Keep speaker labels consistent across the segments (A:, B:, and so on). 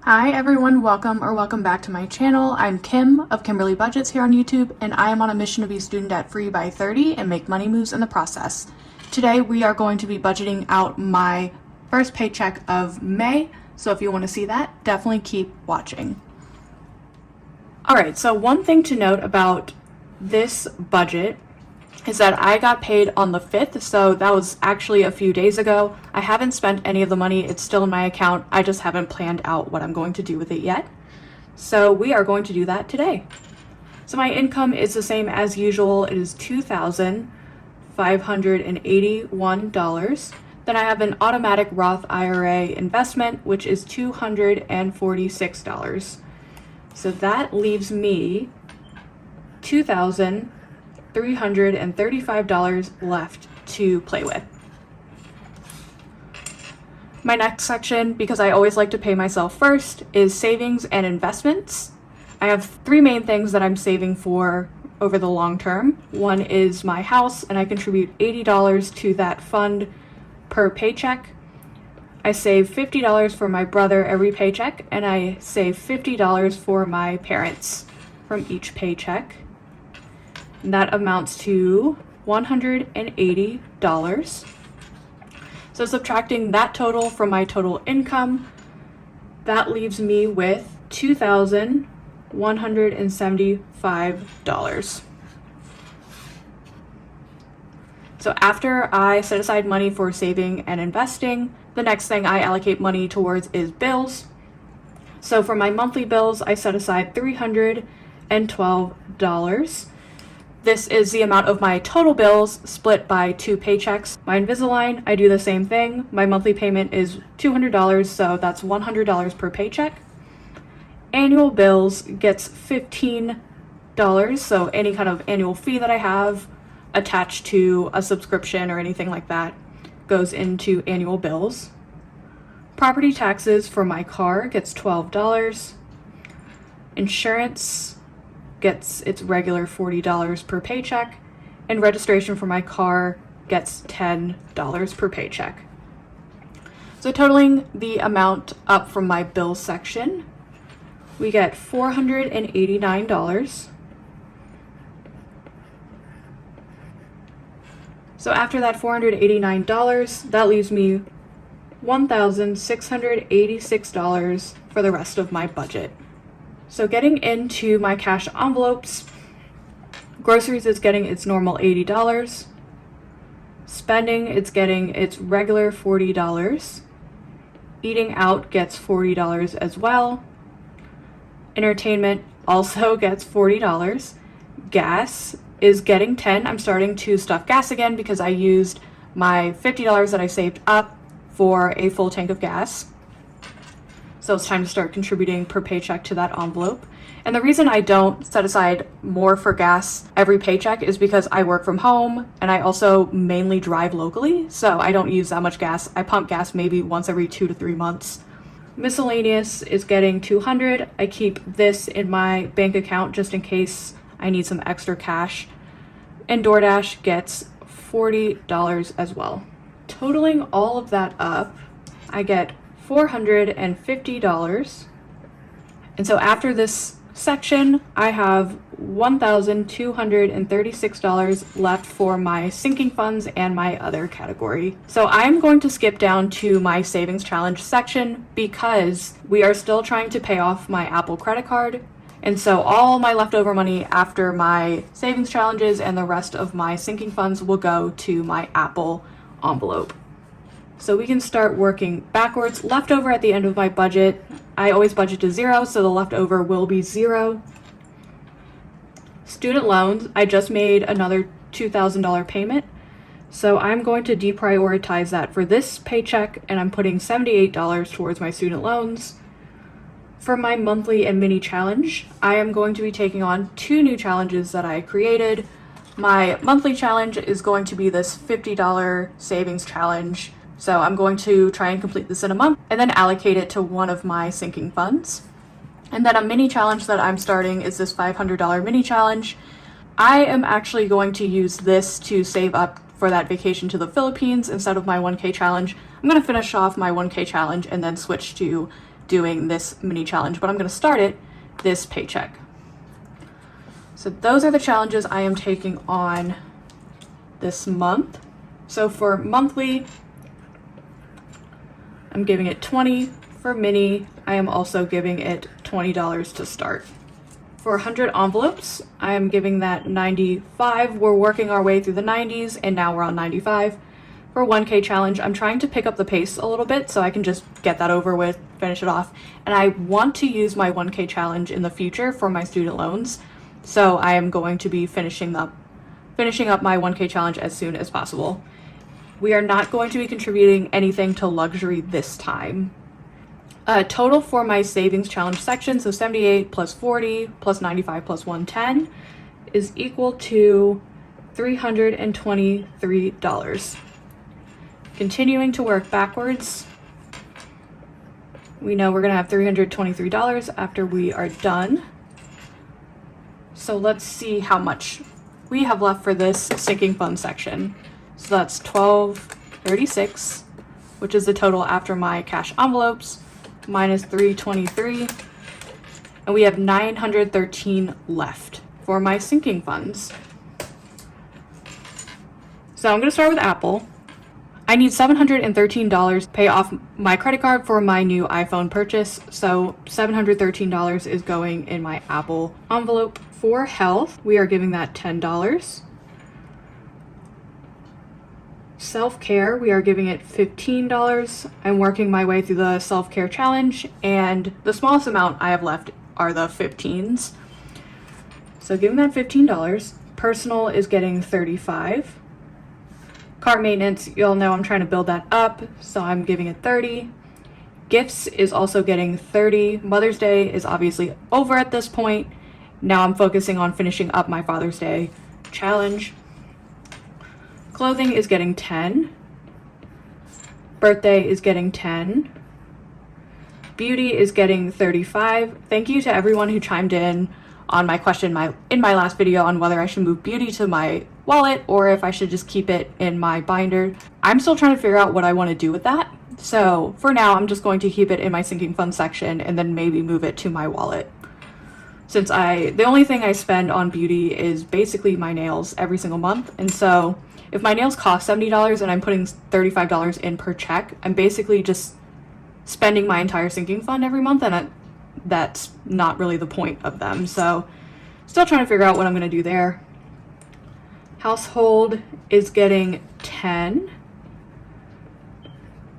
A: Hi everyone, welcome back to my channel. I'm Kim of Kimberly Budgets here on YouTube, and I am on a mission to be student debt free by 30 and make money moves in the process. Today we are going to be budgeting out my first paycheck of May, so if you want to see that, definitely keep watching. Alright, so one thing to note about this budget is that I got paid on the 5th, so that was actually a few days ago. I haven't spent any of the money, it's still in my account, I just haven't planned out what I'm going to do with it yet. So we are going to do that today. So my income is the same as usual, it is $2,581. Then I have an automatic Roth IRA investment, which is $246. So that leaves me $2,335 left to play with. My next section, because I always like to pay myself first, is savings and investments. I have three main things that I'm saving for over the long term. One is my house, and I contribute $80 to that fund per paycheck. I save $50 for my brother every paycheck, and I save $50 for my parents from each paycheck. And that amounts to $180. So subtracting that total from my total income, that leaves me with $2,175. So after I set aside money for saving and investing, the next thing I allocate money towards is bills. So for my monthly bills, I set aside $312. This is the amount of my total bills split by 2 paychecks. My Invisalign, I do the same thing. My monthly payment is $200, so that's $100 per paycheck. Annual bills gets $15, so any kind of annual fee that I have attached to a subscription or anything like that goes into annual bills. Property taxes for my car gets $12. Insurance gets its regular $40 per paycheck, and registration for my car gets $10 per paycheck. So totaling the amount up from my bills section, we get $489. So after that $489, that leaves me $1,686 for the rest of my budget. So getting into my cash envelopes, groceries is getting its normal $80. Spending, it's getting its regular $40. Eating out gets $40 as well. Entertainment also gets $40. Gas is getting $10. I'm starting to stuff gas again because I used my $50 that I saved up for a full tank of gas. So it's time to start contributing per paycheck to that envelope. And the reason I don't set aside more for gas every paycheck is because I work from home and I also mainly drive locally, so I don't use that much gas. I pump gas maybe once every 2 to 3 months. Miscellaneous is getting $200. I keep this in my bank account just in case I need some extra cash. And DoorDash gets $40 as well. Totaling all of that up, I get $450. And so after this section, I have $1,236 left for my sinking funds and my other category. So I'm going to skip down to my savings challenge section because we are still trying to pay off my Apple credit card. And so all my leftover money after my savings challenges and the rest of my sinking funds will go to my Apple envelope. So we can start working backwards. Leftover at the end of my budget, I always budget to 0, so the leftover will be 0. Student loans, I just made another $2,000 payment, so I'm going to deprioritize that for this paycheck, and I'm putting $78 towards my student loans. For my monthly and mini challenge, I am going to be taking on 2 new challenges that I created. My monthly challenge is going to be this $50 savings challenge. So I'm going to try and complete this in a month and then allocate it to one of my sinking funds. And then a mini challenge that I'm starting is this $500 mini challenge. I am actually going to use this to save up for that vacation to the Philippines instead of my 1K challenge. I'm going to finish off my 1K challenge and then switch to doing this mini challenge, but I'm going to start it this paycheck. So those are the challenges I am taking on this month. So for monthly, I'm giving it 20. For mini, I am also giving it $20 to start. For 100 envelopes, I am giving that 95. We're working our way through the 90s and now we're on 95. For 1K challenge, I'm trying to pick up the pace a little bit so I can just get that over with, finish it off. And I want to use my 1K challenge in the future for my student loans. So I am going to be finishing up my 1K challenge as soon as possible. We are not going to be contributing anything to luxury this time. Total for my savings challenge section, so 78 plus 40 plus 95 plus 110 is equal to $323. Continuing to work backwards, we know we're going to have $323 after we are done. So let's see how much we have left for this sinking fund section. So that's $1236, which is the total after my cash envelopes, minus $323, and we have $913 left for my sinking funds. So I'm going to start with Apple. I need $713 to pay off my credit card for my new iPhone purchase, so $713 is going in my Apple envelope. For health, we are giving that $10. Self-care, we are giving it $15. I'm working my way through the self-care challenge, and the smallest amount I have left are the 15s. So giving that $15. Personal is getting $35. Car maintenance, you'll know I'm trying to build that up, so I'm giving it $30. Gifts is also getting $30. Mother's Day is obviously over at this point. Now I'm focusing on finishing up my Father's Day challenge. Clothing is getting $10. Birthday is getting $10. Beauty is getting $35. Thank you to everyone who chimed in on my question in my last video on whether I should move beauty to my wallet or if I should just keep it in my binder. I'm still trying to figure out what I want to do with that. So for now, I'm just going to keep it in my sinking fund section and then maybe move it to my wallet. Since the only thing I spend on beauty is basically my nails every single month. And so if my nails cost $70 and I'm putting $35 in per check, I'm basically just spending my entire sinking fund every month, and that's not really the point of them. So still trying to figure out what I'm going to do there. Household is getting $10.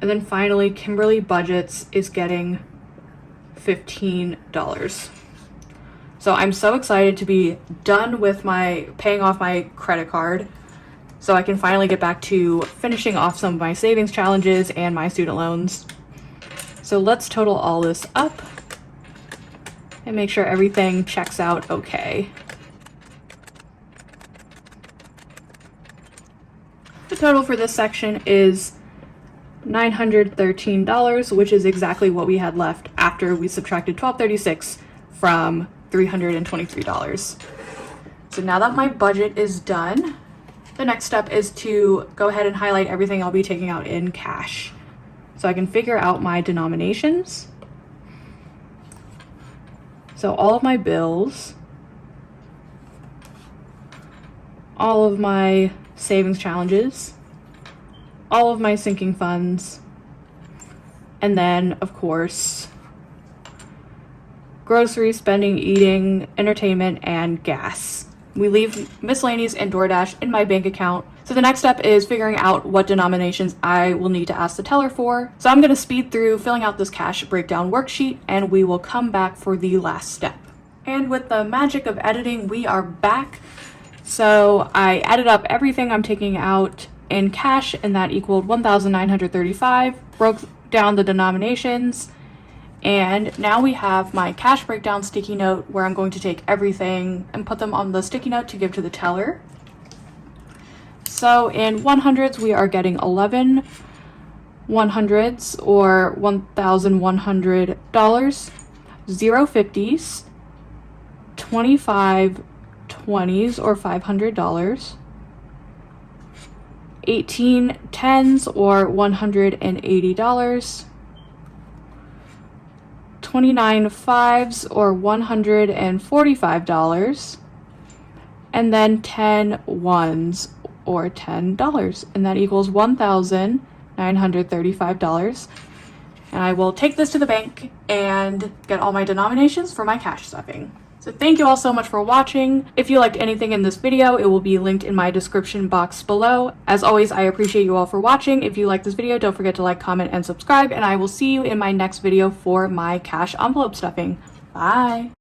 A: And then finally, Kimberly Budgets is getting $15. So I'm so excited to be done with paying off my credit card so I can finally get back to finishing off some of my savings challenges and my student loans. So let's total all this up and make sure everything checks out okay. The total for this section is $913, which is exactly what we had left after we subtracted $1236 from $323. So now that my budget is done, the next step is to go ahead and highlight everything I'll be taking out in cash so I can figure out my denominations. So all of my bills, all of my savings challenges, all of my sinking funds, and then of course grocery spending, eating, entertainment, and gas. We leave miscellaneous and DoorDash in my bank account. So the next step is figuring out what denominations I will need to ask the teller for. So I'm going to speed through filling out this cash breakdown worksheet, and we will come back for the last step. And with the magic of editing, we are back. So I added up everything I'm taking out in cash, and that equaled $1,935, broke down the denominations, and now we have my cash breakdown sticky note where I'm going to take everything and put them on the sticky note to give to the teller. So in 100s, we are getting 11 100s or $1,100, 0 50s, 25 20s or $500, 18 10s or $180, 29 fives or $145, and then 10 ones or $10, and that equals $1,935. And I will take this to the bank and get all my denominations for my cash stuffing. So thank you all so much for watching. If you liked anything in this video, it will be linked in my description box below. As always, I appreciate you all for watching. If you like this video, don't forget to like, comment, and subscribe, and I will see you in my next video for my cash envelope stuffing. Bye!